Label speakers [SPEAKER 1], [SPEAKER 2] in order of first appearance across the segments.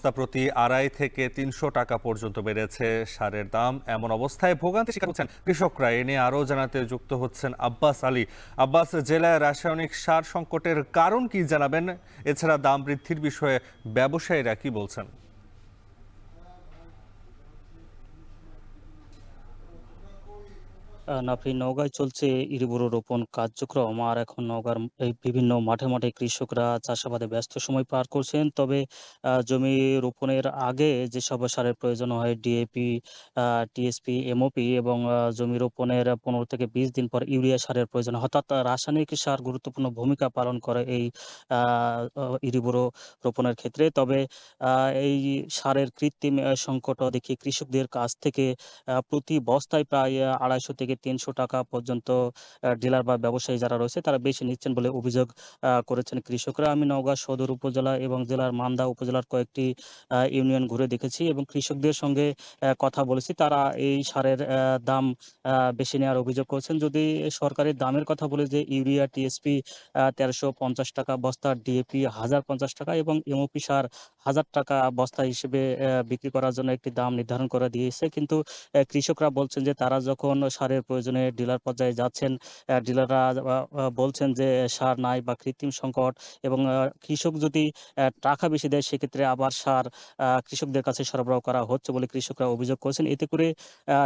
[SPEAKER 1] বস্তা প্রতি ২৫০ থেকে ৩০০ টাকা পর্যন্ত বেড়েছে সারের দাম। এমন অবস্থায় ভোগান্তি শিকার হচ্ছেন কৃষকরা। এ নিয়ে আরও জানাতে যুক্ত হচ্ছেন আব্বাস আলী। আব্বাস, জেলায় রাসায়নিক সার সংকটের কারণ কি জানাবেন? এছাড়া দাম বৃদ্ধির বিষয়ে ব্যবসায়ীরা কি বলছেন?
[SPEAKER 2] নাফি নওগাঁয় চলছে ইরিবোরো রোপণ কার্যক্রম। আর এখন নওগাঁর এই বিভিন্ন মাঠে মাঠে কৃষকরা চাষাবাদে ব্যস্ত সময় পার করছেন। তবে জমি রোপণের আগে যেসব সারের প্রয়োজন হয় ডিএপি, টিএসপি, এমওপি এবং জমি রোপণের ১৫ থেকে ২০ দিন পর ইউরিয়া সারের প্রয়োজন হয়। অর্থাৎ রাসায়নিক সার গুরুত্বপূর্ণ ভূমিকা পালন করে এই আ অ ইরিবোরো রোপণের ক্ষেত্রে। তবে এই সারের কৃত্রিম সংকটও দেখি কৃষকদের কাছ থেকে প্রতি বস্তায় প্রায় ২৫০ থেকে ৩০০ টাকা পর্যন্ত ডিলার বা ব্যবসায়ী যারা রয়েছে তারা বেশি নিচ্ছেন বলে অভিযোগ করেছেন কৃষকরা। আমি নওগাঁ সদর উপজেলা এবং জেলার মান্দা উপজেলার কয়েকটি ইউনিয়ন ঘুরে দেখেছি এবং কৃষকদের সঙ্গে কথা বলেছি। তারা এই সারের দাম বেশি নেওয়ার অভিযোগ করছেন। যদি সরকারের দামের কথা বলি, যে ইউরিয়া, টিএসপি ১৩৫০ টাকা বস্তা, ডিএপি ১০৫০ টাকা এবং এমওপি সার ১০০০ টাকা বস্তা হিসেবে বিক্রি করার জন্য একটি দাম নির্ধারণ করে দিয়েছে। কিন্তু কৃষকরা বলছেন যে তারা যখন সারের প্রয়োজনে ডিলার পর্যায়ে যাচ্ছেন, ডিলাররা বলছেন যে সার নাই বা কৃত্রিম সংকট, এবং কৃষক যদি টাকা বেশি দেয় সেক্ষেত্রে আবার সার কৃষকদের কাছে সরবরাহ করা হচ্ছে বলে কৃষকরা অভিযোগ করেছেন। এতে করে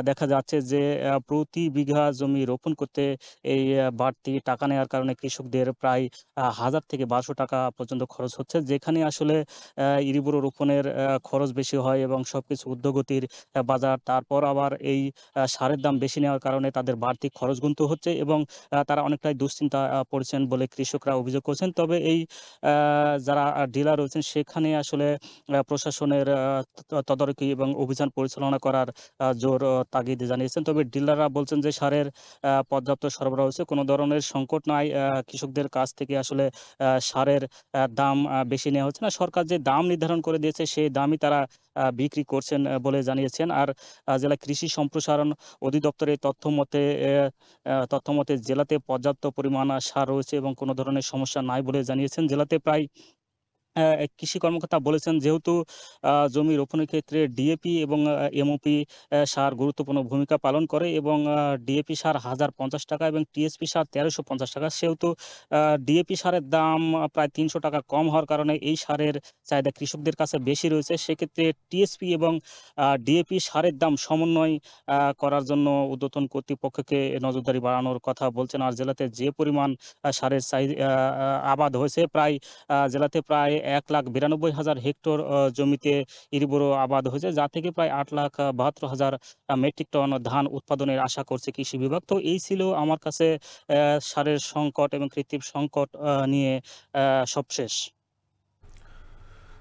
[SPEAKER 2] দেখা যাচ্ছে যে প্রতি বিঘা জমি রোপণ করতে এই বাড়তি টাকা নেওয়ার কারণে কৃষকদের প্রায় ১,০০০ থেকে ১,২০০ টাকা পর্যন্ত খরচ হচ্ছে। যেখানে আসলে ইরিবোরো রোপণের খরচ বেশি হয় এবং সবকিছু ঊর্ধ্বগতির বাজার, তারপর আবার এই সারের দাম বেশি নেওয়ার কারণে তাদের বাড়তি খরচ গুনতে হচ্ছে এবং তারা অনেকটাই দুশ্চিন্তা পড়েছেন বলে কৃষকরা অভিযোগ করছেন। তবে এই আ যারা ডিলার রয়েছেন সেখানে আসলে প্রশাসনের তদারকি এবং অভিযান পরিচালনা করার জোর তাগিদ জানিয়েছেন। তবে ডিলাররা বলছেন যে সারের পর্যাপ্ত সরবরাহ হচ্ছে, কোনো ধরনের সংকট নাই। কৃষকদের কাছ থেকে আসলে সারের দাম বেশি নেওয়া হচ্ছে না। সরকার যে দাম নির্ধারণ করে দিয়েছে সেই দামই তারা বিক্রি করছেন বলে জানিয়েছেন। আর জেলা কৃষি সম্প্রসারণ অধিদপ্তরের তথ্য মতে জেলাতে পর্যাপ্ত পরিমাণ সার রয়েছে এবং কোনো ধরনের সমস্যা নাই বলে জানিয়েছেন। জেলাতে প্রায় কৃষি কর্মকর্তা বলেছেন, যেহেতু জমি রোপণের ক্ষেত্রে ডিএপি এবং এমওপি সার গুরুত্বপূর্ণ ভূমিকা পালন করে এবং ডিএপি সার ১,০৫০ টাকা এবং টিএসপি সার ১,৩৫০ টাকা। সেহেতু ডিএপি সারের দাম প্রায় ৩০০ টাকা কম হওয়ার কারণে এই সারের চাহিদা কৃষকদের কাছে বেশি রয়েছে। সেক্ষেত্রে টিএসপি এবং ডিএপি সারের দাম সমন্বয় করার জন্য ঊর্ধ্বতন কর্তৃপক্ষকে নজরদারি বাড়ানোর কথা বলছেন। আর জেলাতে যে পরিমাণ সারের আবাদ হয়েছে, প্রায় জেলাতে প্রায় ১,৯২,০০০ হেক্টর জমিতে ইরিবোরো আবাদ হয়েছে, যা থেকে প্রায় ৮,৭২,০০০ মেট্রিক টন ধান উৎপাদনের আশা করছে কৃষি বিভাগ। তো এই ছিল আমার কাছে সারের সংকট এবং কৃত্রিম সংকট নিয়ে সবশেষ।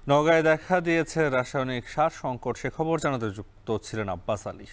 [SPEAKER 1] নওগাঁয় দেখা দিয়েছে রাসায়নিক সার সংকট। সে খবর জানাতে যুক্ত ছিলেন আব্বাস আলী।